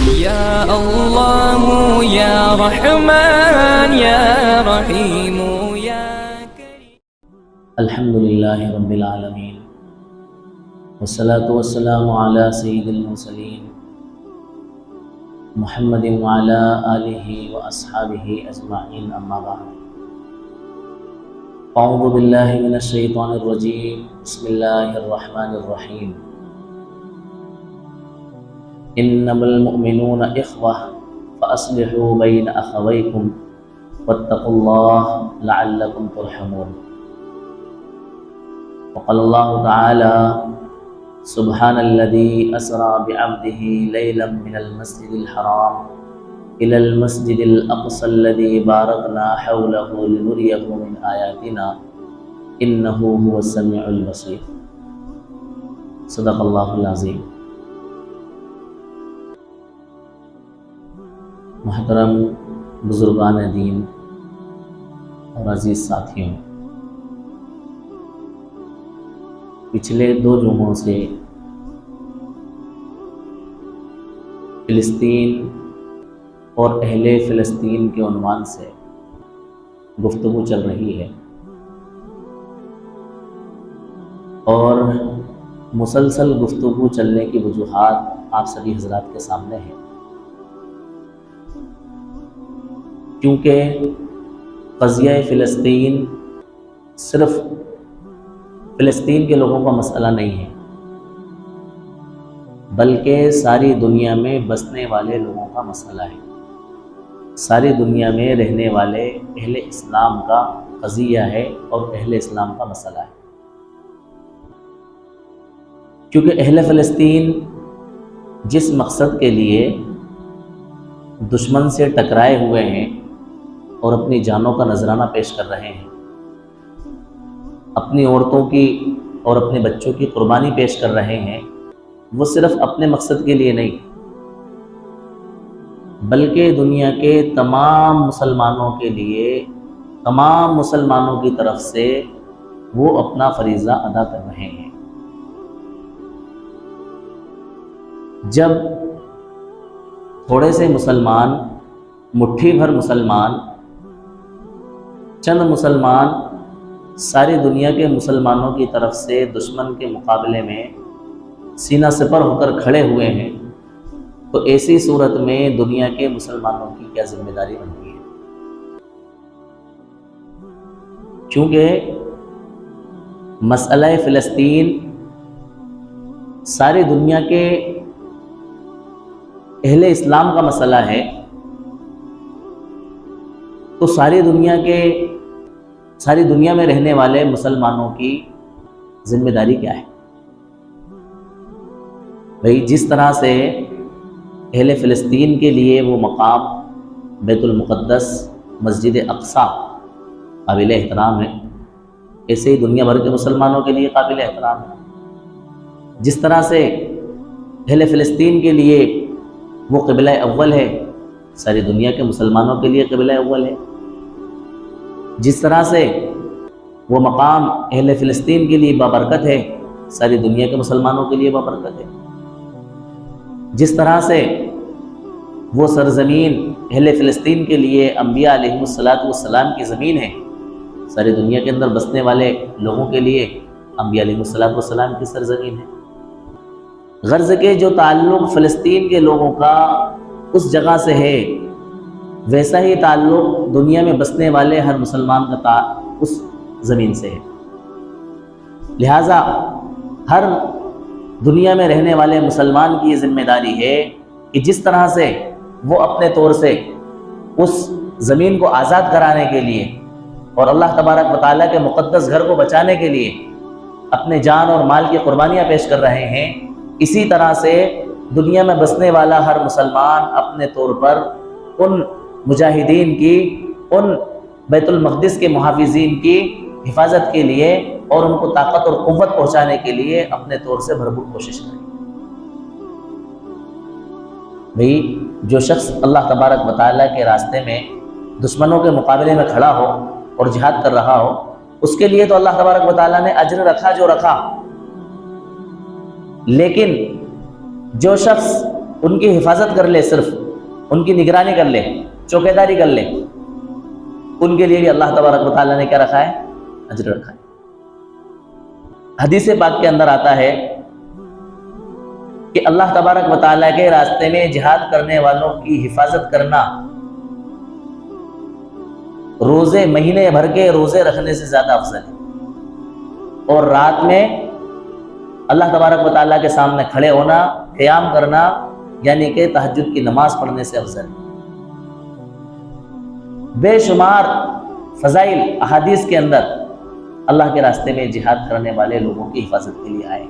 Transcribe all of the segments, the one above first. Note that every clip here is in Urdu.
يا الله يا رحمن يا رحيم يا كريم. الحمد لله رب العالمين والصلاة والسلام على سيد المرسلين محمد وعلى آله وأصحابه أجمعين، أما بعد. أعوذ بالله من الشيطان الرجيم، بسم الله الرحمن الرحيم. إنما المؤمنون إخوة فأصلحوا بين أخويكم واتقوا الله لعلكم ترحمون. وقال الله تعالى: سبحان الذي أسرى بعبده ليلا من المسجد الحرام إلى المسجد الأقصى الذي باركنا حوله لنريه من آياتنا إنه هو السميع البصير. صدق الله العظيم. محترم بزرگان دین اور عزیز ساتھیوں، پچھلے 2 جمعوں سے فلسطین اور اہل فلسطین کے عنوان سے گفتگو چل رہی ہے، اور مسلسل گفتگو چلنے کی وجوہات آپ سبھی حضرات کے سامنے ہیں، کیونکہ قضیہ فلسطین صرف فلسطین کے لوگوں کا مسئلہ نہیں ہے، بلکہ ساری دنیا میں بسنے والے لوگوں کا مسئلہ ہے، ساری دنیا میں رہنے والے اہل اسلام کا قضیہ ہے اور اہل اسلام کا مسئلہ ہے، کیونکہ اہل فلسطین جس مقصد کے لیے دشمن سے ٹکرائے ہوئے ہیں اور اپنی جانوں کا نذرانہ پیش کر رہے ہیں، اپنی عورتوں کی اور اپنے بچوں کی قربانی پیش کر رہے ہیں، وہ صرف اپنے مقصد کے لیے نہیں، بلکہ دنیا کے تمام مسلمانوں کے لیے، تمام مسلمانوں کی طرف سے وہ اپنا فریضہ ادا کر رہے ہیں۔ جب تھوڑے سے مسلمان، مٹھی بھر مسلمان، چند مسلمان ساری دنیا کے مسلمانوں کی طرف سے دشمن کے مقابلے میں سینہ سپر ہو کر کھڑے ہوئے ہیں، تو ایسی صورت میں دنیا کے مسلمانوں کی کیا ذمہ داری بنتی ہے؟ چونکہ مسئلہ فلسطین ساری دنیا کے اہل اسلام کا مسئلہ ہے، تو ساری دنیا میں رہنے والے مسلمانوں کی ذمہ داری کیا ہے؟ بھئی جس طرح سے اہل فلسطین کے لیے وہ مقام بیت المقدس، مسجد اقصی قابل احترام ہے، ایسے ہی دنیا بھر کے مسلمانوں کے لیے قابل احترام ہے۔ جس طرح سے اہل فلسطین کے لیے وہ قبلہ اول ہے، ساری دنیا کے مسلمانوں کے لیے قبلہ اول ہے۔ جس طرح سے وہ مقام اہل فلسطین کے لیے بابرکت ہے، ساری دنیا کے مسلمانوں کے لیے بابرکت ہے۔ جس طرح سے وہ سرزمین اہل فلسطین کے لیے انبیاء علیہ السلام کی زمین ہے، ساری دنیا کے اندر بسنے والے لوگوں کے لیے انبیاء علیہ السلام کی سرزمین ہے۔ غرض کے جو تعلق فلسطین کے لوگوں کا اس جگہ سے ہے، ویسا ہی تعلق دنیا میں بسنے والے ہر مسلمان کا اس زمین سے ہے۔ لہٰذا ہر دنیا میں رہنے والے مسلمان کی یہ ذمہ داری ہے کہ جس طرح سے وہ اپنے طور سے اس زمین کو آزاد کرانے کے لیے اور اللہ تبارک و تعالیٰ کے مقدس گھر کو بچانے کے لیے اپنے جان اور مال کی قربانیاں پیش کر رہے ہیں، اسی طرح سے دنیا میں بسنے والا ہر مسلمان اپنے طور پر ان مجاہدین کی، ان بیت المقدس کے محافظین کی حفاظت کے لیے اور ان کو طاقت اور قوت پہنچانے کے لیے اپنے طور سے بھرپور کوشش کرے۔ بھئی جو شخص اللہ تبارک و تعالیٰ کے راستے میں دشمنوں کے مقابلے میں کھڑا ہو اور جہاد کر رہا ہو، اس کے لیے تو اللہ تبارک و تعالیٰ نے اجر رکھا جو رکھا، لیکن جو شخص ان کی حفاظت کر لے، صرف ان کی نگرانی کر لے، چوکیداری کر لے، ان کے لیے بھی اللہ تبارک و تعالیٰ نے کیا رکھا ہے؟ اجر رکھا ہے۔ حدیث پاک کے اندر آتا ہے کہ اللہ تبارک و تعالیٰ کے راستے میں جہاد کرنے والوں کی حفاظت کرنا روزے مہینے بھر کے روزے رکھنے سے زیادہ افضل ہے، اور رات میں اللہ تبارک و تعالیٰ کے سامنے کھڑے ہونا، قیام کرنا، یعنی کہ تہجد کی نماز پڑھنے سے افضل ہے۔ بے شمار فضائل احادیث کے اندر اللہ کے راستے میں جہاد کرنے والے لوگوں کی حفاظت کے لیے آئے۔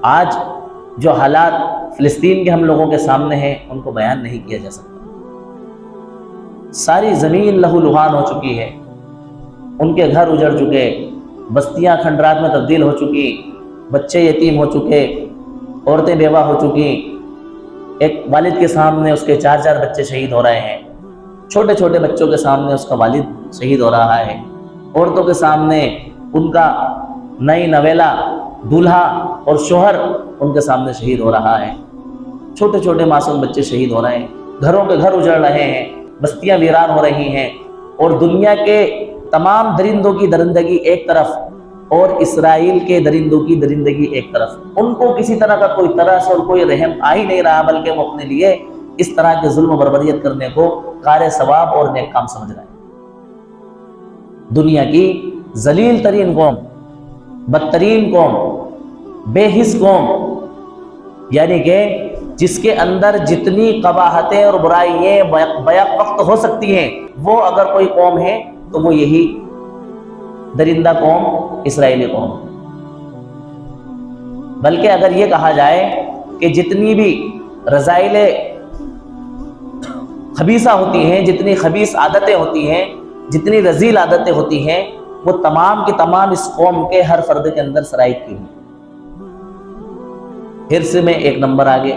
آج جو حالات فلسطین کے ہم لوگوں کے سامنے ہیں ان کو بیان نہیں کیا جا سکتا۔ ساری زمین لہو لہان ہو چکی ہے، ان کے گھر اجڑ چکے، بستیاں کھنڈرات میں تبدیل ہو چکی، بچے یتیم ہو چکے، عورتیں بیوہ ہو چکی، ایک والد کے سامنے اس کے 4 بچے شہید ہو رہے ہیں، چھوٹے چھوٹے بچوں کے سامنے اس کا والد شہید ہو رہا ہے، عورتوں کے سامنے ان کا نئی نویلا دولہا اور شوہر ان کے سامنے شہید ہو رہا ہے، چھوٹے چھوٹے معصوم بچے شہید ہو رہے ہیں، گھروں کے گھر اجڑ رہے ہیں، بستیاں ویران ہو رہی ہیں، اور دنیا کے تمام درندوں کی درندگی ایک طرف اور اسرائیل کے درندوں کی درندگی ایک طرف۔ ان کو کسی طرح کا کوئی ترس اور کوئی رحم آ ہی نہیں رہا، بلکہ وہ اپنے لیے اس طرح کے ظلم و بربریت کرنے کو کار ثواب اور نیک کام سمجھ رہے ہیں۔ دنیا کی ذلیل ترین قوم، بدترین قوم، بے حس قوم، یعنی کہ جس کے اندر جتنی قباحتیں اور برائیاں بیک وقت ہو سکتی ہیں، وہ اگر کوئی قوم ہے تو وہ یہی درندہ قوم اسرائیلی قوم۔ بلکہ اگر یہ کہا جائے کہ جتنی بھی رذائل خبیثہ ہوتی ہیں، جتنی خبیث عادتیں ہوتی ہیں، جتنی رذیل عادتیں ہوتی ہیں، وہ تمام کی تمام اس قوم کے ہر فرد کے اندر سرایت کی ہیں۔ حرص میں 1 نمبر آگے،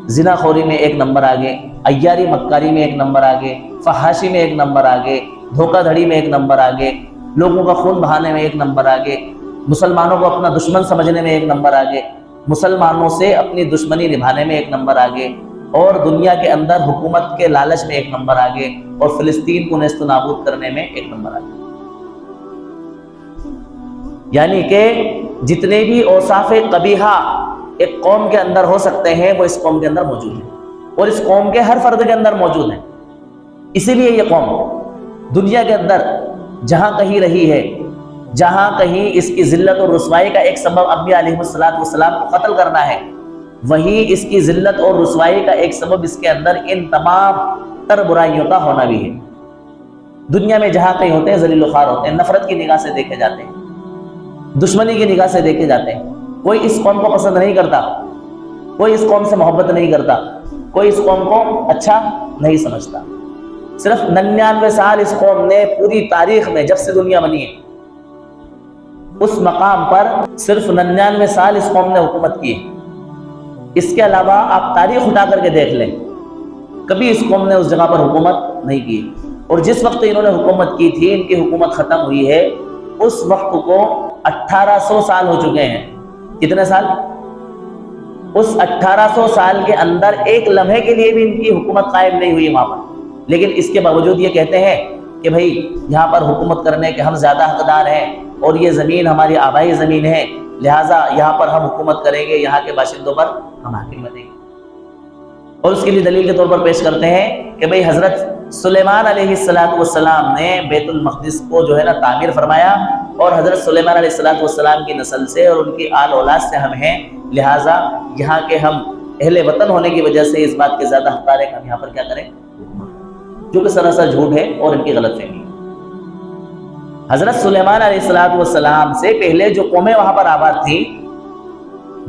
زنا خوری میں 1 نمبر آگے، عیاری مکاری میں 1 نمبر آگے، فحاشی میں 1 نمبر آگے، دھوکہ دھڑی میں 1 نمبر آگے، لوگوں کا خون بہانے میں 1 نمبر آگے، مسلمانوں کو اپنا دشمن سمجھنے میں 1 نمبر آگے، مسلمانوں سے اپنی دشمنی نبھانے میں 1 نمبر آگے، اور دنیا کے اندر حکومت کے لالچ میں 1 نمبر آگے، اور فلسطین کو نیست و نابود کرنے میں 1 نمبر آگے۔ یعنی کہ جتنے بھی اوصاف قبیحہ ایک قوم کے اندر ہو سکتے ہیں وہ اس قوم کے اندر موجود ہیں، اور اس قوم کے ہر فرد کے اندر موجود ہیں۔ اسی لیے یہ قوم دنیا کے اندر جہاں کہیں رہی ہے، جہاں کہیں اس کی ذلت اور رسوائی کا ایک سبب انبیاء علیہ السلام کو قتل کرنا ہے، وہیں اس کی ذلت اور رسوائی کا ایک سبب اس کے اندر ان تمام تر برائیوں کا ہونا بھی ہے۔ دنیا میں جہاں کہیں ہوتے ہیں ذلیل و خوار ہوتے ہیں، نفرت کی نگاہ سے دیکھے جاتے ہیں، دشمنی کی نگاہ سے دیکھے جاتے ہیں، کوئی اس قوم کو پسند نہیں کرتا، کوئی اس قوم سے محبت نہیں کرتا، کوئی اس قوم کو اچھا نہیں سمجھتا۔ صرف 99 سال اس قوم نے پوری تاریخ میں جب سے دنیا بنی ہے اس مقام پر صرف 99 سال اس قوم نے حکومت کی ہے۔ اس کے علاوہ آپ تاریخ اٹھا کر کے دیکھ لیں، کبھی اس قوم نے اس جگہ پر حکومت نہیں کی، اور جس وقت انہوں نے حکومت کی تھی، ان کی حکومت ختم ہوئی ہے، اس وقت کو 1800 سال ہو چکے ہیں۔ کتنے سال؟ اس 1800 سال کے اندر ایک لمحے کے لیے بھی ان کی حکومت قائم نہیں ہوئی وہاں پر، لیکن اس کے باوجود یہ کہتے ہیں کہ بھائی یہاں پر حکومت کرنے کے ہم زیادہ حقدار ہیں، اور یہ زمین ہماری آبائی زمین ہے، لہٰذا یہاں پر ہم حکومت کریں گے، یہاں کے باشندوں پر ہم حاکم بنیں گے۔ اور اس کے لیے دلیل کے طور پر پیش کرتے ہیں کہ بھئی حضرت سلیمان علیہ السلام نے بیت المقدس کو جو ہے نا تعمیر فرمایا، اور حضرت سلیمان علیہ السلام کی نسل سے اور ان کی آل اولاد سے ہم ہیں، لہٰذا یہاں کے ہم اہل وطن ہونے کی وجہ سے اس بات کے زیادہ حقدار ہیں کہ ہم یہاں پر کیا کریں، جو کہ سراسر جھوٹ ہے اور ان کی غلط فہمی ہے۔ حضرت سلیمان علیہ السلام سے پہلے جو قومیں وہاں پر آباد تھیں،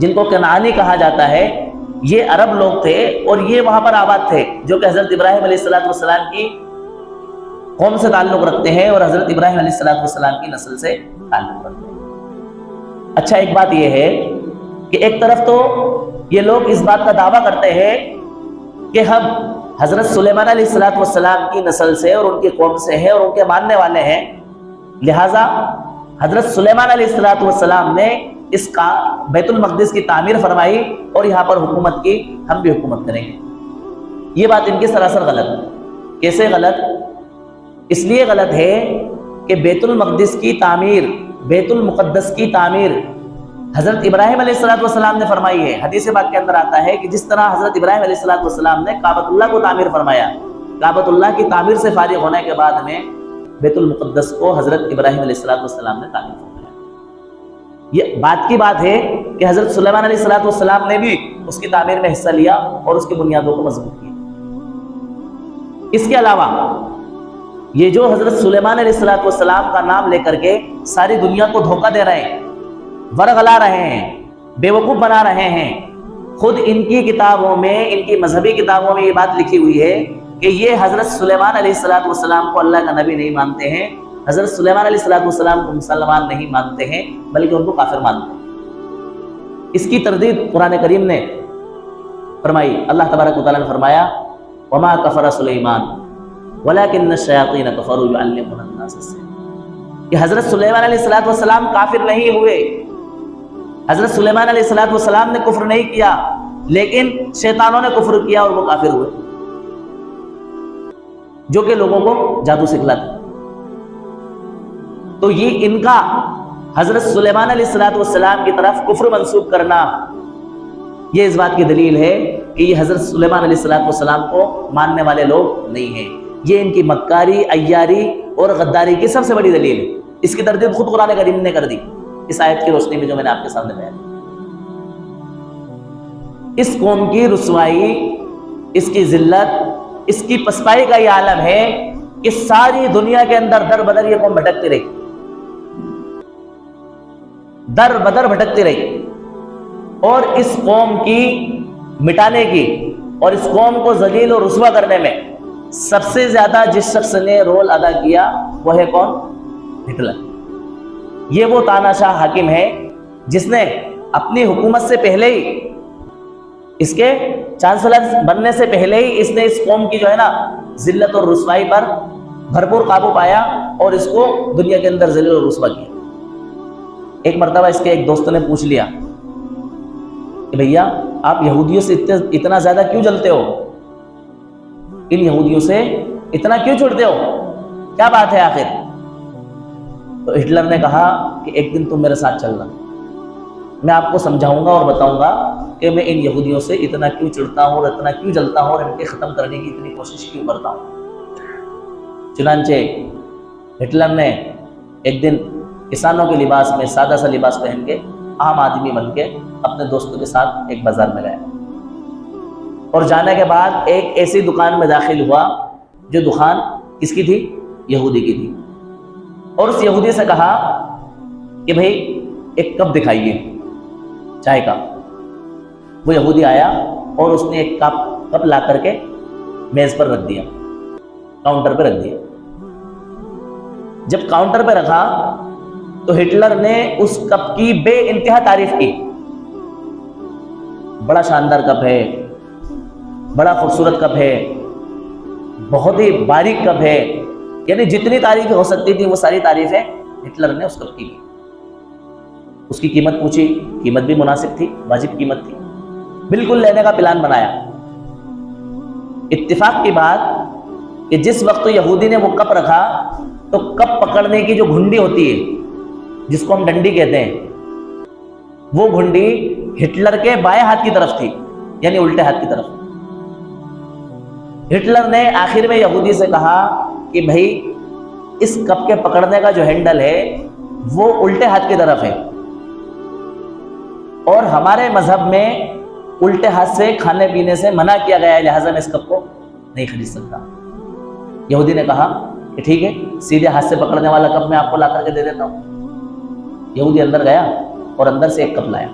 جن کو کنعانی کہا جاتا ہے، یہ عرب لوگ تھے، اور یہ وہاں پر آباد تھے جو کہ حضرت ابراہیم علیہ السلام کی قوم سے تعلق رکھتے ہیں اور حضرت ابراہیم علیہ السلام کی نسل سے تعلق رکھتے ہیں۔ اچھا، ایک بات یہ ہے کہ ایک طرف تو یہ لوگ اس بات کا دعویٰ کرتے ہیں کہ ہم حضرت سلیمان علیہ السلام کی نسل سے اور ان کی قوم سے ہیں اور ان کے ماننے والے ہیں، لہٰذا حضرت سلیمان علیہ السلام نے اس بیت المقدس کی تعمیر فرمائی اور یہاں پر حکومت کی، ہم بھی حکومت کریں گے۔ یہ بات ان کی سراسر غلط ہے۔ کیسے غلط؟ اس لیے غلط ہے کہ بیت المقدس کی تعمیر، بیت المقدس کی تعمیر حضرت ابراہیم علیہ السلام نے فرمائی ہے۔ حدیث پاک کے اندر آتا ہے کہ جس طرح حضرت ابراہیم علیہ السلام نے کعبۃ اللہ کو تعمیر فرمایا، کعبۃ اللہ کی تعمیر سے فارغ ہونے کے بعد میں بیت المقدس کو حضرت ابراہیم علیہ السلام نے تعمیر فرمایا۔ یہ بات کی بات ہے کہ حضرت سلیمان علیہ السلام نے بھی اس کی تعمیر میں حصہ لیا اور اس کی بنیادوں کو مضبوط کیا۔ اس کے علاوہ یہ جو حضرت سلیمان علیہ السلام کا نام لے کر کے ساری دنیا کو دھوکہ دے رہے ہیں، ورغلا رہے ہیں، بیوقوف بنا رہے ہیں، خود ان کی کتابوں میں، ان کی مذہبی کتابوں میں یہ بات لکھی ہوئی ہے کہ یہ حضرت سلیمان علیہ السلام کو اللہ کا نبی نہیں مانتے ہیں، حضرت سلیمان علیہ السلام کو مسلمان نہیں مانتے ہیں، بلکہ ان کو کافر مانتے ہیں۔ اس کی تردید قرآن کریم نے فرمائی۔ اللہ تبارک و تعالیٰ نے فرمایا وما کفر سلیمان ولکن الشیاطین کفروا یعلمون الناس السحر، کہ حضرت سلیمان علیہ السلام کافر نہیں ہوئے، حضرت سلیمان علیہ السلام نے کفر نہیں کیا، لیکن شیطانوں نے کفر کیا اور وہ کافر ہوئے، جو کہ لوگوں کو جادو سکھلاتے۔ تو یہ ان کا حضرت سلیمان علیہ السلام کی طرف کفر منسوب کرنا، یہ اس بات کی دلیل ہے کہ یہ حضرت سلیمان علیہ السلام کو ماننے والے لوگ نہیں ہیں۔ یہ ان کی مکاری، عیاری اور غداری کی سب سے بڑی دلیل ہے۔ اس کی تردید خود قرآن کریم نے کر دی اس آیت کی روشنی میں جو میں نے آپ کے سامنے بیان کی۔ اس قوم کی رسوائی، اس کی ذلت، اس کی پسپائی کا یہ عالم ہے کہ ساری دنیا کے اندر در بدر یہ قوم بھٹکتی رہی، در بدر بھٹکتی رہی، اور اس قوم کی مٹانے کی اور اس قوم کو ذلیل و رسوا کرنے میں سب سے زیادہ جس شخص نے رول ادا کیا وہ ہے کون؟ ہٹلر۔ یہ وہ تاناشاہ حاکم ہے جس نے اپنی حکومت سے پہلے ہی، اس کے چانسلر بننے سے پہلے ہی اس نے اس قوم کی جو ہے نا ذلت اور رسوائی پر بھرپور قابو پایا اور اس کو دنیا کے اندر ذلیل اور رسوا کیا۔ ایک مرتبہ اس کے ایک دوست نے پوچھ لیا کہ بھیا آپ یہودیوں سے اتنا زیادہ کیوں جلتے ہو، ان یہودیوں سے اتنا کیوں چھوڑتے ہو، کیا بات ہے آخر؟ تو ہٹلر نے کہا کہ ایک دن تم میرے ساتھ چلنا، میں آپ کو سمجھاؤں گا اور بتاؤں گا کہ میں ان یہودیوں سے اتنا کیوں چڑھتا ہوں اور اتنا کیوں جلتا ہوں اور ان کے ختم کرنے کی اتنی کوشش کیوں کرتا ہوں۔ چنانچہ ہٹلر نے ایک دن کسانوں کے لباس میں سادہ سا لباس پہن کے عام آدمی بن کے اپنے دوستوں کے ساتھ ایک بازار میں گیا، اور جانے کے بعد ایک ایسی دکان میں داخل ہوا جو دکان کس کی تھی؟ یہودی کی تھی، اور اس یہودی سے کہا کہ بھائی ایک کپ دکھائیے چائے کا۔ وہ یہودی آیا اور اس نے ایک کپ لا کر کے میز پر رکھ دیا، کاؤنٹر پہ رکھ دیا۔ جب کاؤنٹر پہ رکھا تو ہٹلر نے اس کپ کی بے انتہا تعریف کی، بڑا شاندار کپ ہے، بڑا خوبصورت کپ ہے، بہت ہی باریک کپ ہے، یعنی جتنی تعریفیں ہو سکتی تھی وہ ساری تعریفیں ہٹلر نے اس کپ کی۔ اس کی قیمت پوچھی، قیمت بھی مناسب تھی، واجب قیمت تھی، بالکل لینے کا پلان بنایا۔ اتفاق کی بات کہ جس وقت یہودی نے وہ کپ رکھا تو کپ پکڑنے کی جو گھنڈی ہوتی ہے جس کو ہم ڈنڈی کہتے ہیں، وہ گھنڈی ہٹلر کے بائیں ہاتھ کی طرف تھی، یعنی الٹے ہاتھ کی طرف۔ ہٹلر نے آخر میں یہودی سے کہا کہ بھائی اس کپ کے پکڑنے کا جو ہینڈل ہے وہ الٹے ہاتھ کی طرف ہے، اور ہمارے مذہب میں الٹے ہاتھ سے کھانے پینے سے منع کیا گیا ہے، لہٰذا میں اس کپ کو نہیں خرید سکتا۔ یہودی نے کہا کہ ٹھیک ہے، سیدھے ہاتھ سے پکڑنے والا کپ میں آپ کو لا کر کے دے دیتا ہوں۔ یہودی اندر گیا اور اندر سے ایک کپ لایا،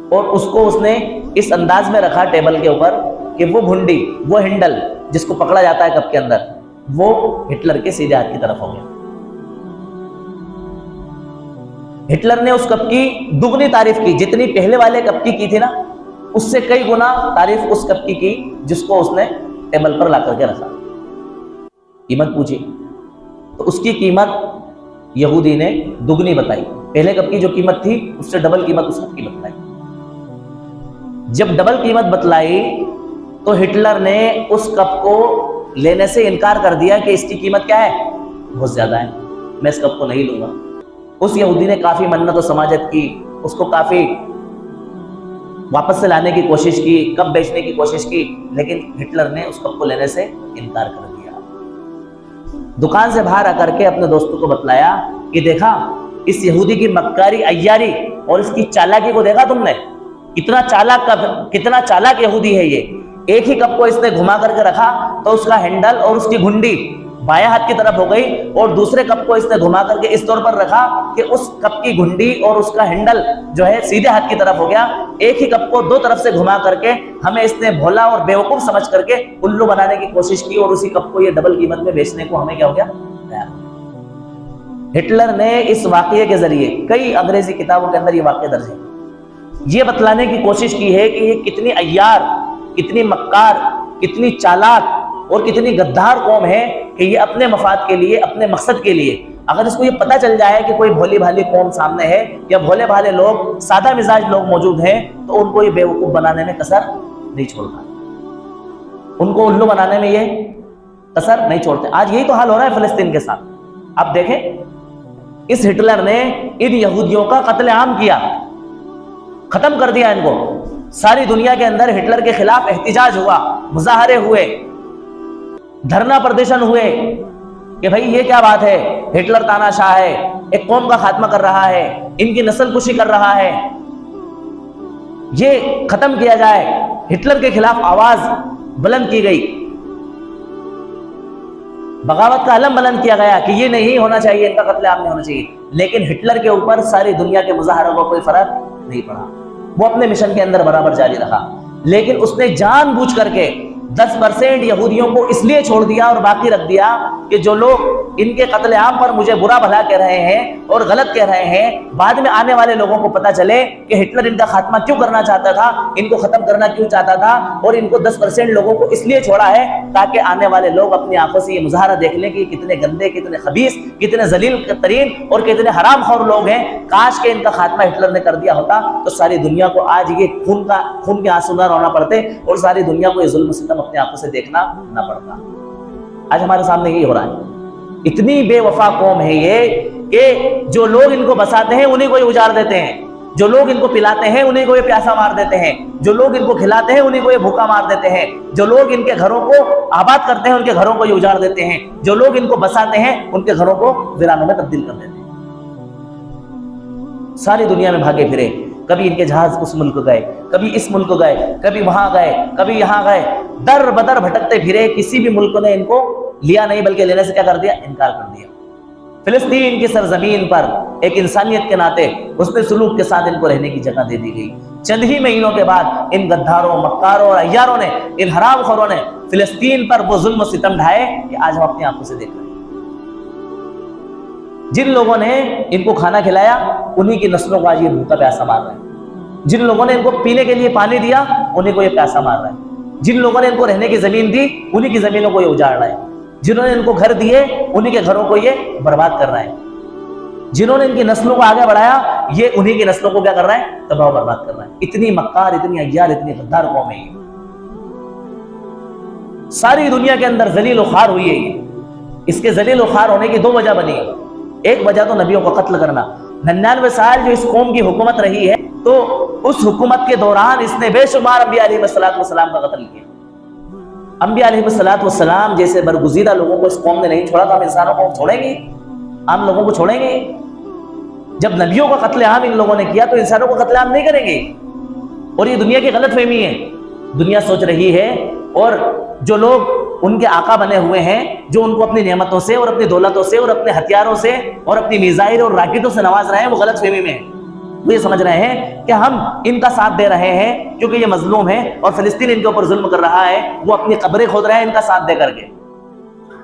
اور اس کو اس نے اس انداز میں رکھا ٹیبل کے اوپر کہ وہ گھنڈی، وہ ہینڈل جس کو پکڑا جاتا ہے کپ کے اندر، وہ ہٹلر کے سیدھے ہاتھ کی طرف ہو گیا۔ ہٹلر نے اس کپ کی دگنی تعریف کی، جتنی پہلے والے کپ کی تھی نا، اس سے کئی گنا تعریف اس کپ کی جس کو اس نے ٹیبل پر لا کر کے رکھا۔ قیمت پوچھی تو اس کی قیمت یہودی نے دگنی بتائی۔ پہلے کپ کی جو قیمت تھی اس سے ڈبل قیمت اس کپ کی بتلائی. جب ڈبل قیمت بتلائی تو ہٹلر نے اس کپ کو لینے سے انکار کر دیا کہ اس کی قیمت کیا ہے، بہت زیادہ ہے، میں اس کپ کو نہیں لوں گا. اس یہودی نے کافی منت و سماجت کی، اس کو کافی واپس سے لانے کی کوشش کی، کپ بیچنے کی کوشش کی، لیکن ہٹلر نے اس کپ کو لینے سے انکار کر دیا. دکان سے باہر آ کر کے اپنے دوستوں کو بتلایا کہ دیکھا اس یہودی کی مکاری عیاری اور اس کی چالاکی کو دیکھا تم نے، کتنا چالاک یہودی ہے یہ. ایک ہی کپ کو اس نے گھما کر کے رکھا تو اس کا ہینڈل اور اس کی گھنڈی بائیں ہاتھ کی طرف ہو گئی، اور دوسرے کپ کو اس نے گھما کر کے اس طور پر رکھا کہ اس کپ کی گھنڈی اور اس کا ہینڈل جو ہے سیدھے ہاتھ کی طرف ہو گیا. ایک ہی کپ کو دو طرف سے گھما کر کے ہمیں اس نے بھولا اور بیوقوف سمجھ کر کے الو بنانے کی کوشش کی، اور اسی کپ کو یہ ڈبل قیمت میں بیچنے کو ہمیں کیا ہو گیا. ہٹلر نے اس واقعے کے ذریعے کئی انگریزی کتابوں کے اندر یہ واقعہ درج ہے، یہ بتلانے کی کوشش کی ہے کہ یہ کتنی عیار، کتنی مکار، کتنی چالاک اور کتنی غدار قوم ہے کہ یہ اپنے مفاد کے لیے، اپنے مقصد کے لیے، اگر اس کو یہ پتہ چل جائے کہ کوئی بھولی بھالی قوم سامنے ہے یا بھولے بھالے لوگ، سادہ مزاج لوگ موجود ہیں، تو ان کو یہ بیوقوف بنانے میں کسر نہیں چھوڑتا، ان کو الو بنانے میں یہ کسر نہیں چھوڑتے. آج یہی تو حال ہو رہا ہے فلسطین کے ساتھ. اب دیکھیں اس ہٹلر نے ان یہودیوں کا قتل عام کیا، ختم کر دیا ان کو. ساری دنیا کے اندر ہٹلر کے خلاف احتجاج ہوا، مظاہرے ہوئے، دھرنا پردرشن ہوئے کہ بھائی یہ کیا بات ہے، ہٹلر تاناشاہ ہے، ایک قوم کا خاتمہ کر رہا ہے، ان کی نسل کشی کر رہا ہے، یہ ختم کیا جائے. ہٹلر کے خلاف آواز بلند کی گئی، بغاوت کا علم بلند کیا گیا کہ یہ نہیں ہونا چاہیے، ان کا قتل عام نہیں ہونا چاہیے. لیکن ہٹلر کے اوپر ساری دنیا کے مظاہروں کو کوئی فرق نہیں پڑا، وہ اپنے مشن کے اندر برابر جاری رہا. لیکن اس نے جان بوجھ کر کے 10% یہودیوں کو اس لیے چھوڑ دیا اور باقی رکھ دیا کہ جو لوگ ان کے قتل عام پر مجھے برا بھلا کہہ رہے ہیں اور غلط کہہ رہے ہیں، بعد میں آنے والے لوگوں کو پتا چلے کہ ہٹلر ان کا خاتمہ کیوں کرنا چاہتا تھا، ان کو ختم کرنا کیوں چاہتا تھا، اور ان کو 10% لوگوں کو اس لیے چھوڑا ہے تاکہ آنے والے لوگ اپنی آنکھوں سے یہ مظاہرہ دیکھ لیں کہ کتنے گندے، کتنے خبیث، کتنے ذلیل ترین اور کتنے حرام خور لوگ ہیں. کاش کہ ان کا خاتمہ ہٹلر نے کر دیا ہوتا تو ساری دنیا کو آج یہ خون کے آنسو نہ رونا پڑتے اور ساری دنیا کو یہ ظلم و ستم اپنی آنکھوں سے دیکھنا نہ پڑتا. آج ہمارے سامنے یہی ہو رہا ہے. اتنی بے وفا قوم ہے یہ کہ جو لوگ ان کو بساتے ہیں انہیں کو یہ اجاڑ دیتے ہیں، جو لوگ ان کو پلاتے ہیں انہیں کو یہ پیاسا مار دیتے ہیں، جو لوگ ان کو کھلاتے ہیں انہیں کو یہ بھوکا مار دیتے ہیں، جو لوگ ان کے گھروں کو آباد کرتے ہیں ان کے گھروں کو یہ اجاڑ دیتے ہیں، جو لوگ ان کو بساتے ہیں ان کے گھروں کو ویرانوں میں تبدیل کر دیتے ہیں. ساری دنیا میں بھاگے پھرے، کبھی ان کے جہاز اس ملک گئے، کبھی اس ملک گئے، کبھی وہاں گئے، کبھی یہاں گئے، در بدر بھٹکتے پھرے. کسی بھی ملک نے ان کو لیا نہیں بلکہ لینے سے کیا کر دیا، انکار کر دیا. فلسطین کی سرزمین پر ایک انسانیت کے ناطے حسن سلوک کے ساتھ ان کو رہنے کی جگہ دے دی گئی. چند ہی مہینوں کے بعد ان غداروں، مکاروں اور عیاروں نے، ان حرام خوروں نے فلسطین پر وہ ظلم و ستم ڈھائے کہ آج ہم اپنی آنکھوں سے دیکھ رہے ہیں. جن لوگوں نے ان کو کھانا کھلایا انہی کی نسلوں کو آج یہ بھوکا پیاسا مار رہا ہے. جن لوگوں نے ان کو پینے کے لیے پانی دیا انہیں کو یہ پیاسا مار رہا ہے. جن لوگوں نے ان کو رہنے کی زمین دی انہی کی زمینوں کو یہ اجاڑ رہا ہے. جنہوں نے ان کو گھر دیے انہی کے گھروں کو یہ برباد کر رہا ہے. جنہوں نے ان کی نسلوں کو آگے بڑھایا یہ انہی کی نسلوں کو کیا کر رہا ہے، تباہ و برباد کر رہا ہے. اتنی مکار، اتنی عیار، اتنی غدار قوم ہے یہ. ساری دنیا کے اندر ذلیل و خوار ہوئی ہے یہ. اس کے ذلیل و خوار ہونے کی دو وجہ بنی ہے. ایک وجہ تو نبیوں کو قتل کرنا. 99 سال جو اس قوم کی حکومت رہی ہے تو اس حکومت کے دوران اس نے بے شمار انبیاء علیہ السلام کا قتل کیا. انبیاء علیہ السلام جیسے برگزیدہ لوگوں کو اس قوم نے نہیں چھوڑا تو ہم انسانوں کو چھوڑیں گے، عام لوگوں کو چھوڑیں گے؟ جب نبیوں کا قتل عام ان لوگوں نے کیا تو انسانوں کو قتل عام نہیں کریں گے. اور یہ دنیا کی غلط فہمی ہے. دنیا سوچ رہی ہے اور جو لوگ ان کے آقا بنے ہوئے ہیں، جو ان کو اپنی نعمتوں سے اور اپنی دولتوں سے اور اپنے ہتھیاروں سے اور اپنی میزائل اور راکٹوں سے نواز رہے ہیں، وہ غلط فہمی میں ہیں. وہ یہ سمجھ رہے ہیں کہ ہم ان کا ساتھ دے رہے ہیں کیونکہ یہ مظلوم ہے اور فلسطین ان کے اوپر ظلم کر رہا ہے، وہ اپنی قبریں کھود رہے ہیں ان کا ساتھ دے کر کے.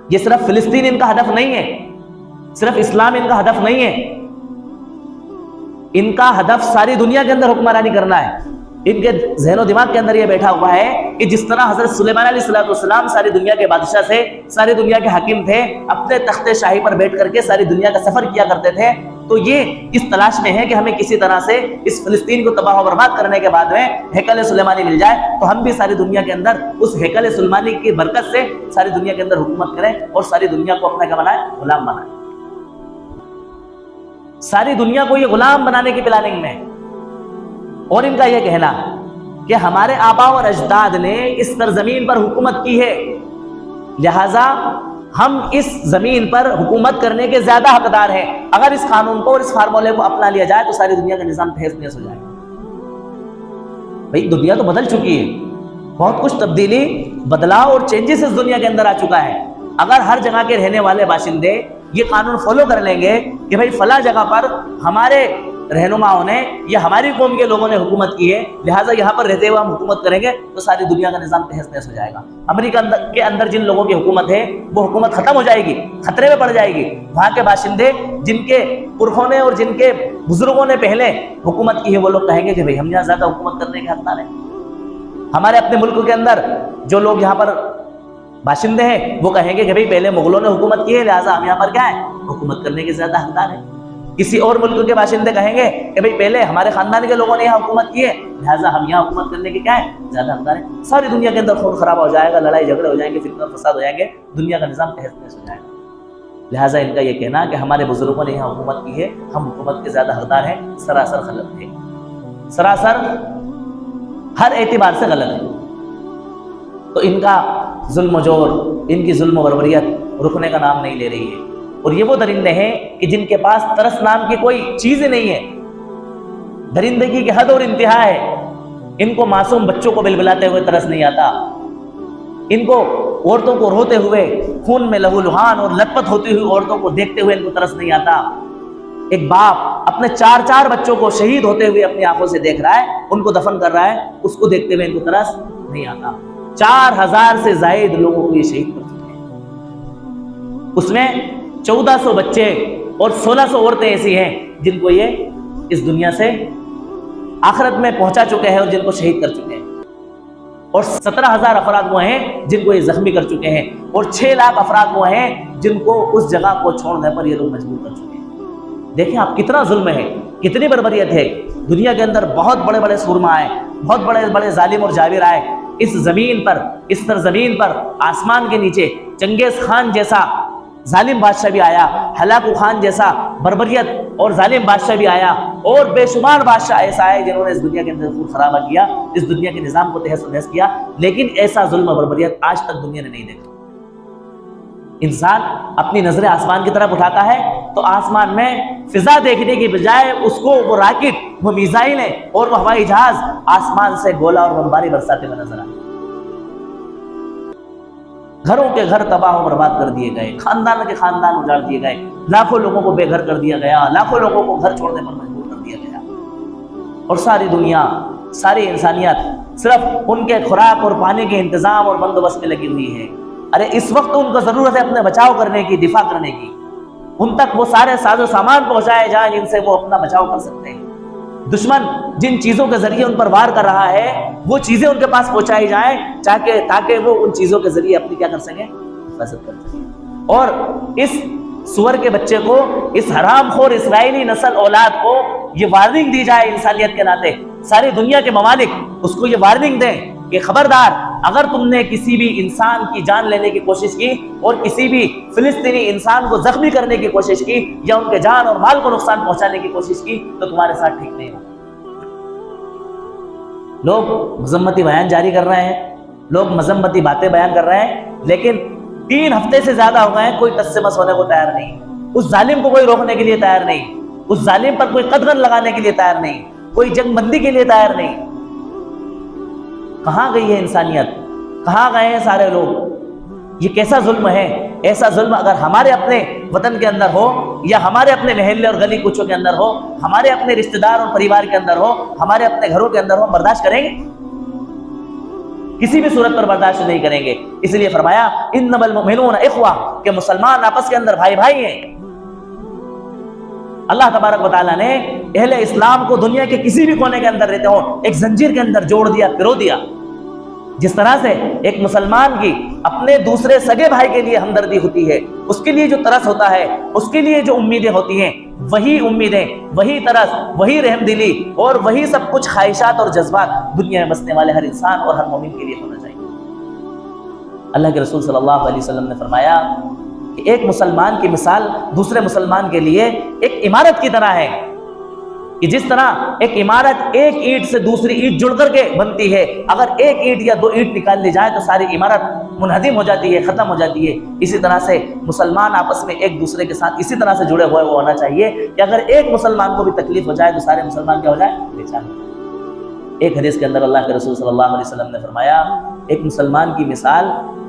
یہ صرف فلسطین ان کا ہدف نہیں ہے، صرف اسلام ان کا ہدف نہیں ہے. ان کا ہدف ساری دنیا کے اندر حکمرانی کرنا ہے. ان کے ذہن و دماغ کے اندر یہ بیٹھا ہوا ہے کہ جس طرح حضرت سلیمان علیہ السلام ساری دنیا کے بادشاہ تھے، ساری دنیا کے حاکم تھے، اپنے تخت شاہی پر بیٹھ کر کے ساری دنیا کا سفر کیا کرتے تھے، تو یہ اس تلاش میں ہے کہ ہمیں کسی طرح سے اس فلسطین کو تباہ و برباد کرنے کے بعد میں ہیکل سلیمانی مل جائے تو ہم بھی ساری دنیا کے اندر اس ہیکل سلیمانی کی برکت سے ساری دنیا کے اندر حکومت کریں اور ساری دنیا کو اپنا کیا بنائیں؟ غلام بنائیں. ساری دنیا کو یہ غلام بنانے کی پلاننگ میں. اور ان کا یہ کہنا کہ ہمارے آبا اور اجداد نے اس سرزمین پر حکومت کی ہے، لہذا ہم اس زمین پر حکومت کرنے کے زیادہ حقدار ہیں. اگر اس قانون کو اور اس فارمولے کو اپنا لیا جائے تو ساری دنیا کا نظام تہس نہس ہو جائے گا. بھئی دنیا تو بدل چکی ہے، بہت کچھ تبدیلی، بدلاؤ اور چینجز اس دنیا کے اندر آ چکا ہے. اگر ہر جگہ کے رہنے والے باشندے یہ قانون فالو کر لیں گے کہ بھئی فلاں جگہ پر ہمارے رہنماؤں نے یا ہماری قوم کے لوگوں نے حکومت کی ہے، لہٰذا یہاں پر رہتے ہوئے ہم حکومت کریں گے، تو ساری دنیا کا نظام تہس نہس ہو جائے گا. امریکہ کے اندر جن لوگوں کی حکومت ہے وہ حکومت ختم ہو جائے گی، خطرے میں پڑ جائے گی. وہاں کے باشندے جن کے پرکھوں نے اور جن کے بزرگوں نے پہلے حکومت کی ہے وہ لوگ کہیں گے کہ بھئی ہم یہاں زیادہ حکومت کرنے کے حقدار ہیں. ہمارے اپنے ملک کے اندر جو لوگ یہاں پر باشندے ہیں وہ کہیں گے کہ بھئی پہلے مغلوں نے حکومت کی ہے، لہٰذا ہم یہاں پر کیا ہے؟ حکومت کرنے کے زیادہ حقدار ہیں. کسی اور ملک کے باشندے کہیں گے کہ بھئی پہلے ہمارے خاندان کے لوگوں نے یہاں حکومت کی ہے، لہٰذا ہم یہاں حکومت کرنے کے کیا ہے؟ زیادہ حقدار ہیں. ساری دنیا کے اندر خون خرابہ ہو جائے گا، لڑائی جھگڑے ہو جائیں گے، فتنہ فساد ہو جائیں گے، دنیا کا نظام تہس نہس ہو جائے گا. لہٰذا ان کا یہ کہنا کہ ہمارے بزرگوں نے یہاں حکومت کی ہے، ہم حکومت کے زیادہ حقدار ہیں، سراسر غلط ہے، سراسر ہر اعتبار سے غلط ہے. تو ان کا ظلم و جور، ان کی ظلم و بربریت رکنے کا نام نہیں لے رہی ہے. اور یہ وہ درندے ہیں کہ جن کے پاس ترس نام کی کوئی چیز نہیں ہے، درندگی کی حد اور انتہا ہے. ان کو معصوم بچوں کو بلبلاتے ہوئے ترس نہیں آتا، ان کو عورتوں کو روتے ہوئے، خون میں لہو لہان اور لت پت ہوتی ہوئی عورتوں کو دیکھتے ہوئے ان کو ترس نہیں آتا. ایک باپ اپنے 4 بچوں کو شہید ہوتے ہوئے اپنی آنکھوں سے دیکھ رہا ہے، ان کو دفن کر رہا ہے، اس کو دیکھتے ہوئے ان کو ترس نہیں آتا. 4000 سے زائد لوگوں کو یہ شہید کر چکے ہیں. اس میں 1400 بچے اور 1600 عورتیں ایسی ہیں جن کو یہ اس دنیا سے آخرت میں پہنچا چکے ہیں اور جن کو شہید کر چکے ہیں. اور 17,000 افراد وہ ہیں جن کو یہ زخمی کر چکے ہیں، اور 6 لاکھ افراد وہ ہیں جن کو اس جگہ کو چھوڑنے پر یہ لوگ مجبور کر چکے ہیں. دیکھیں آپ کتنا ظلم ہے، کتنی بربریت ہے. دنیا کے اندر بہت بڑے بڑے سورما آئے، بہت بڑے بڑے ظالم اور جابر آئے. اس زمین پر، اس سرزمین پر، آسمان کے نیچے چنگیز خان جیسا ظالم بادشاہ بھی آیا، ہلاکو خان جیسا بربریت اور ظالم بادشاہ بھی آیا، اور بے شمار بادشاہ ایسا آئے جنہوں نے اس دنیا کے اندر خون خرابہ کیا، اس دنیا کے نظام کو تہس نہس کیا. لیکن ایسا ظلم و بربریت آج تک دنیا نے نہیں دیکھا. انسان اپنی نظریں آسمان کی طرف اٹھاتا ہے تو آسمان میں فضا دیکھنے کی بجائے اس کو وہ راکٹ، وہ میزائلیں اور وہ ہوائی جہاز آسمان سے گولہ اور بمباری برساتے ہوئے نظر آتے. گھروں کے گھر تباہ و برباد کر دیے گئے، خاندان کے خاندان اجاڑ دیے گئے، لاکھوں لوگوں کو بے گھر کر دیا گیا، لاکھوں لوگوں کو گھر چھوڑنے پر مجبور کر دیا گیا. اور ساری دنیا، ساری انسانیت صرف ان کے خوراک اور پانی کے انتظام اور بندوبست میں لگی ہوئی ہے. ارے اس وقت ان کو ضرورت ہے اپنے بچاؤ کرنے کی، دفاع کرنے کی. ان تک وہ سارے ساز و سامان پہنچائے جائیں جن سے وہ اپنا بچاؤ کر سکتے ہیں. دشمن جن چیزوں کے ذریعے ان پر وار کر رہا ہے وہ چیزیں ان کے پاس پہنچائی جائیں تاکہ وہ ان چیزوں کے ذریعے اپنی کیا کر سکیں؟ حفاظت کر سکیں. اور اس سور کے بچے کو، اس حرام خور اسرائیلی نسل اولاد کو یہ وارننگ دی جائے انسانیت کے ناطے، ساری دنیا کے ممالک اس کو یہ وارننگ دیں کہ خبردار، اگر تم نے کسی بھی انسان کی جان لینے کی کوشش کی اور کسی بھی فلسطینی انسان کو زخمی کرنے کی کوشش کی یا ان کے جان اور مال کو نقصان پہنچانے کی کوشش کی تو تمہارے ساتھ ٹھیک نہیں ہوگا. لوگ مذمتی بیان جاری کر رہے ہیں، لوگ مذمتی باتیں بیان کر رہے ہیں، لیکن 3 ہفتے سے زیادہ ہو گئے ہیں کوئی ٹس سے مس ہونے کو تیار نہیں. اس ظالم کو کوئی روکنے کے لیے تیار نہیں، اس ظالم پر کوئی قدغن لگانے کے لیے تیار نہیں، کوئی جنگ بندی کے لیے تیار نہیں. کہاں گئی ہے انسانیت؟ کہاں گئے ہیں سارے لوگ؟ یہ کیسا ظلم ہے؟ ایسا ظلم اگر ہمارے اپنے وطن کے اندر ہو یا ہمارے اپنے محلے اور گلی کوچوں کے اندر ہو، ہمارے اپنے رشتہ دار اور پریوار کے اندر ہو، ہمارے اپنے گھروں کے اندر ہو، برداشت کریں گے؟ کسی بھی صورت پر برداشت نہیں کریں گے. اس لیے فرمایا انما المؤمنون اخوہ، کہ مسلمان آپس کے اندر بھائی بھائی ہیں. اللہ تبارک و تعالیٰ نے اہل اسلام کو دنیا کے کسی بھی کونے کے اندر رہتے ہوں ایک زنجیر کے اندر جوڑ دیا، پرو دیا. جس طرح سے ایک مسلمان کی اپنے دوسرے سگے بھائی کے لیے ہمدردی ہوتی ہے، اس کے لیے جو ترس ہوتا ہے، اس کے لیے جو امیدیں ہوتی ہیں، وہی امیدیں، وہی طرز، وہی رحم دلی اور وہی سب کچھ خواہشات اور جذبات دنیا میں بسنے والے ہر انسان اور ہر مومن کے لیے ہونا چاہیے۔ اللہ کے رسول صلی اللہ علیہ وسلم نے فرمایا کہ ایک مسلمان کی مثال دوسرے مسلمان کے لیے ایک عمارت کی طرح ہے، کہ جس طرح ایک عمارت ایک اینٹ سے دوسری اینٹ جڑ کر کے بنتی ہے، اگر ایک اینٹ یا دو اینٹ نکال لی جائے تو ساری عمارت منہدم ہو جاتی ہے، ختم ہو جاتی ہے۔ اسی طرح سے مسلمان آپس میں ایک دوسرے کے ساتھ اسی طرح سے جڑے ہوئے وہ ہونا چاہیے کہ اگر ایک مسلمان کو بھی تکلیف ہو جائے تو سارے مسلمان کیا ہو جائے؟ بیچان ہو جائے۔ ایک حدیث کے اندر اللہ کے رسول صلی اللہ علیہ وسلم نے فرمایا ایک مسلمان کی مثال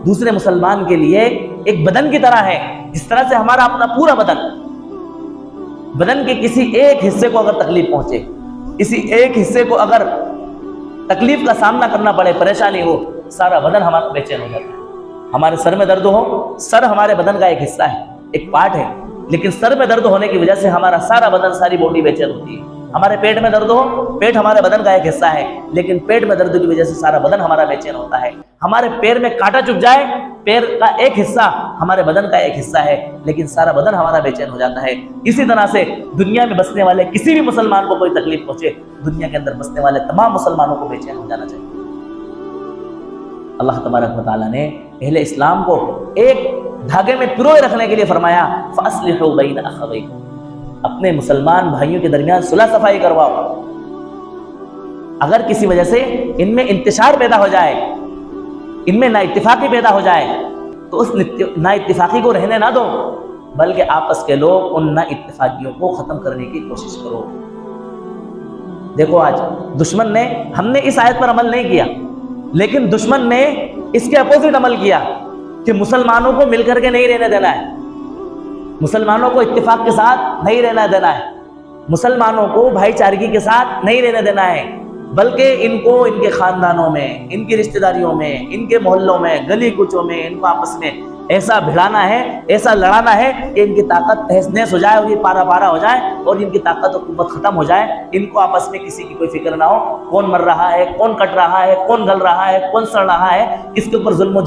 دوسرے مسلمان کے لیے ایک بدن کی طرح ہے، جس طرح سے ہمارا اپنا پورا بدن کے کسی ایک حصے کو اگر تکلیف پہنچے، کسی ایک حصے کو اگر تکلیف کا سامنا کرنا پڑے، پریشانی ہو، سارا بدن ہمارا بے چین ہو جاتا ہے۔ ہمارے سر میں درد ہو، سر ہمارے بدن کا ایک حصہ ہے، ایک پارٹ ہے، لیکن سر میں درد ہونے کی وجہ سے ہمارا سارا بدن، ساری باڈی بے چین ہوتی ہے۔ ہمارے پیٹ میں درد ہو، پیٹ ہمارے بدن کا ایک حصہ ہے، لیکن پیٹ میں درد کی وجہ سے سارا بدن ہمارا بے چین ہوتا ہے۔ ہمارے پیر میں کانٹا چبھ جائے، پیر کا ایک حصہ ہمارے بدن کا ایک حصہ ہے، لیکن سارا بدن ہمارا بے چین ہو جاتا ہے۔ اسی طرح سے دنیا میں بسنے والے کسی بھی مسلمان کو کوئی تکلیف پہنچے، دنیا کے اندر بسنے والے تمام مسلمانوں کو بے چین ہو جانا چاہیے۔ اللہ تبارک و تعالیٰ نے اہل اسلام کو ایک دھاگے میں پروئے رکھنے کے لیے فرمایا فَأَصْلِحُوا بَيْنَ أَخَوَيْكُمْ، اپنے مسلمان بھائیوں کے درمیان صلح صفائی کرواؤ۔ اگر کسی وجہ سے ان میں انتشار پیدا ہو جائے، ان میں نا اتفاقی پیدا ہو جائے، تو اس نا اتفاقی کو رہنے نہ دو، بلکہ آپس کے لوگ ان نا اتفاقیوں کو ختم کرنے کی کوشش کرو۔ دیکھو آج دشمن نے، ہم نے اس آیت پر عمل نہیں کیا، لیکن دشمن نے اس کے اپوزٹ عمل کیا کہ مسلمانوں کو مل کر کے نہیں رہنے دینا ہے، مسلمانوں کو اتفاق کے ساتھ نہیں رہنا دینا ہے، مسلمانوں کو بھائی چارگی کے ساتھ نہیں رہنے دینا ہے، بلکہ ان کو ان کے خاندانوں میں، ان کی رشتہ داریوں میں، ان کے محلوں میں، گلی کوچوں میں ان کو آپس میں ایسا بھڑانا ہے، ایسا لڑانا ہے کہ ان کی طاقت تہس نہس ہو جائے اور یہ پارا پارا ہو جائے اور ان کی طاقت و قوت ختم ہو جائے۔ ان کو آپس میں کسی کی کوئی فکر نہ ہو، کون مر رہا ہے، کون کٹ رہا ہے، کون گل رہا ہے، کون سڑ رہا ہے، کس کے اوپر ظلم و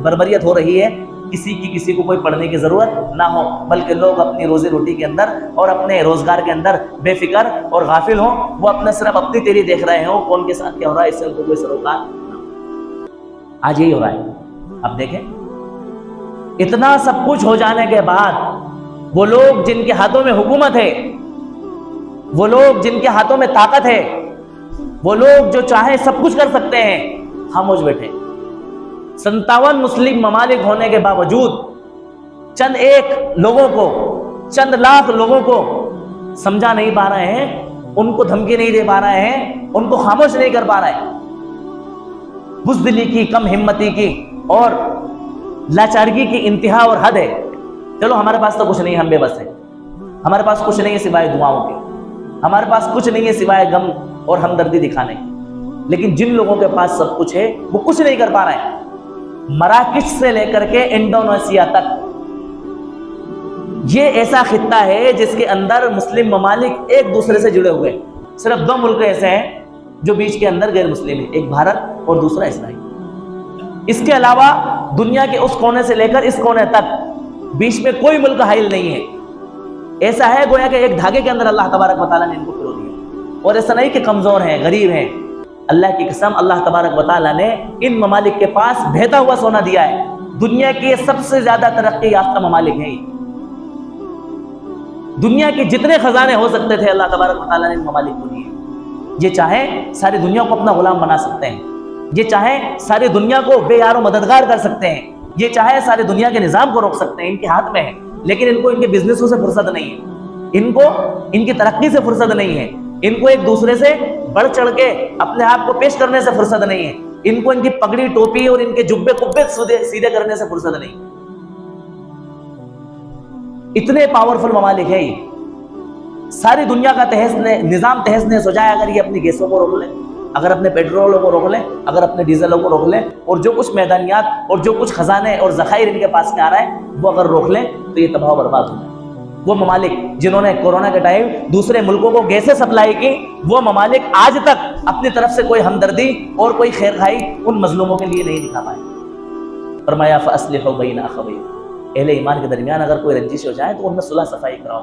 بربریت ہو رہی ہے، کسی کو کوئی پڑھنے کی ضرورت نہ ہو، بلکہ لوگ اپنی روزی روٹی کے اندر اور اپنے روزگار کے اندر بے فکر اور غافل ہوں، وہ اپنے صرف اپنی تیری دیکھ رہے ہوں، کون کے ساتھ کیا ہو رہا ہے اس سے ان کو کوئی سروکار نہ ہو۔ آج یہی ہو رہا ہے۔ اب دیکھیں اتنا سب کچھ ہو جانے کے بعد وہ لوگ جن کے ہاتھوں میں حکومت ہے، وہ لوگ جن کے ہاتھوں میں طاقت ہے، وہ لوگ جو چاہیں سب کچھ کر سکتے ہیں، خاموش بیٹھے۔ 57 مسلم ممالک ہونے کے باوجود چند ایک لوگوں کو، چند لاکھ لوگوں کو سمجھا نہیں پا رہے ہیں، ان کو دھمکی نہیں دے پا رہے ہیں، ان کو خاموش نہیں کر پا رہے ہیں۔ بزدلی کی، کم ہمتی کی اور لاچارگی کی انتہا اور حد ہے۔ چلو ہمارے پاس تو کچھ نہیں، ہم بے بس ہیں، ہمارے پاس کچھ نہیں ہے سوائے دعاؤں کے، ہمارے پاس کچھ نہیں ہے سوائے غم اور ہمدردی دکھانے، لیکن جن لوگوں کے پاس سب کچھ ہے وہ کچھ نہیں کر پا رہے ہیں۔ مراکش سے لے کر کے انڈونیشیا تک یہ ایسا خطہ ہے جس کے اندر مسلم ممالک ایک دوسرے سے جڑے ہوئے، صرف 2 ملک ایسے ہیں جو بیچ کے اندر غیر مسلم ہیں، ایک بھارت اور دوسرا اسرائیل۔ اس کے علاوہ دنیا کے اس کونے سے لے کر اس کونے تک بیچ میں کوئی ملک حائل نہیں ہے۔ ایسا ہے گویا کہ ایک دھاگے کے اندر اللہ تبارک و تعالیٰ نے ان کو پرو دیا، اور ایسا نہیں کہ کمزور ہیں، غریب ہیں۔ اللہ کی قسم، اللہ تبارک و تعالیٰ نے ان ممالک کے پاس بہتا ہوا سونا دیا ہے۔ دنیا کے سب سے زیادہ ترقی یافتہ ممالک ہیں۔ دنیا کے جتنے خزانے ہو سکتے تھے اللہ تبارک و تعالیٰ نے ان ممالک کو دیے۔ یہ چاہیں ساری دنیا کو اپنا غلام بنا سکتے ہیں، یہ چاہیں ساری دنیا کو بے یار و مددگار کر سکتے ہیں، یہ چاہے ساری دنیا کے نظام کو روک سکتے ہیں، ان کے ہاتھ میں ہے، لیکن ان کو ان کے بزنسوں سے فرصت نہیں ہے، ان کو ان کی ترقی سے فرصت نہیں ہے، ان کو ایک دوسرے سے بڑھ چڑھ کے اپنے آپ کو پیش کرنے سے فرصت نہیں ہے، ان کو ان کی پگڑی ٹوپی اور ان کے جبے قبے سیدھے کرنے سے فرصت نہیں۔ اتنے پاورفل ممالک ہے یہ، ساری دنیا کا نظام تہس نہس ہو جائے اگر یہ اپنی گیسوں کو روک لیں، اگر اپنے پیٹرولوں کو روک لیں، اگر اپنے ڈیزلوں کو روک لیں، اور جو کچھ میدانیات اور جو کچھ خزانے اور ذخائر ان کے پاس میں آ رہا ہے وہ اگر روک لیں تو یہ تباہ و برباد ہو جائے۔ وہ ممالک جنہوں نے کورونا کے ٹائم دوسرے ملکوں کو گیسیں سپلائی کی، وہ ممالک آج تک اپنی طرف سے کوئی ہمدردی اور کوئی خیر خواہی ان مظلوموں کے لیے نہیں دکھا پائے۔ فرمایا فَأَصْلِحُوا بَيْنَ أَخَوَيْكُمْ، اہل ایمان کے درمیان اگر کوئی رنجش ہو جائے تو ان میں صلح صفائی کراؤ۔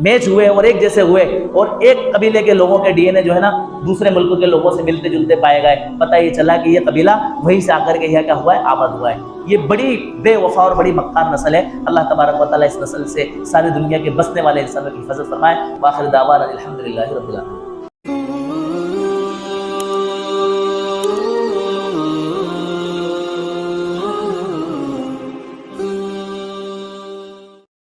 میچ ہوئے اور ایک جیسے ہوئے، اور ایک قبیلے کے لوگوں کے ڈی این اے جو ہے نا دوسرے ملکوں کے لوگوں سے ملتے جلتے پائے گئے، پتہ یہ چلا کہ یہ قبیلہ وہیں سے آ کر کے یہاں کیا ہوا ہے، آباد ہوا ہے۔ یہ بڑی بے وفا اور بڑی مکار نسل ہے۔ اللہ تبارک و تعالیٰ اس نسل سے ساری دنیا کے بسنے والے انسانوں کی حفاظت فرمائے۔ وآخر دعوانا الحمدللہ رب العالمین۔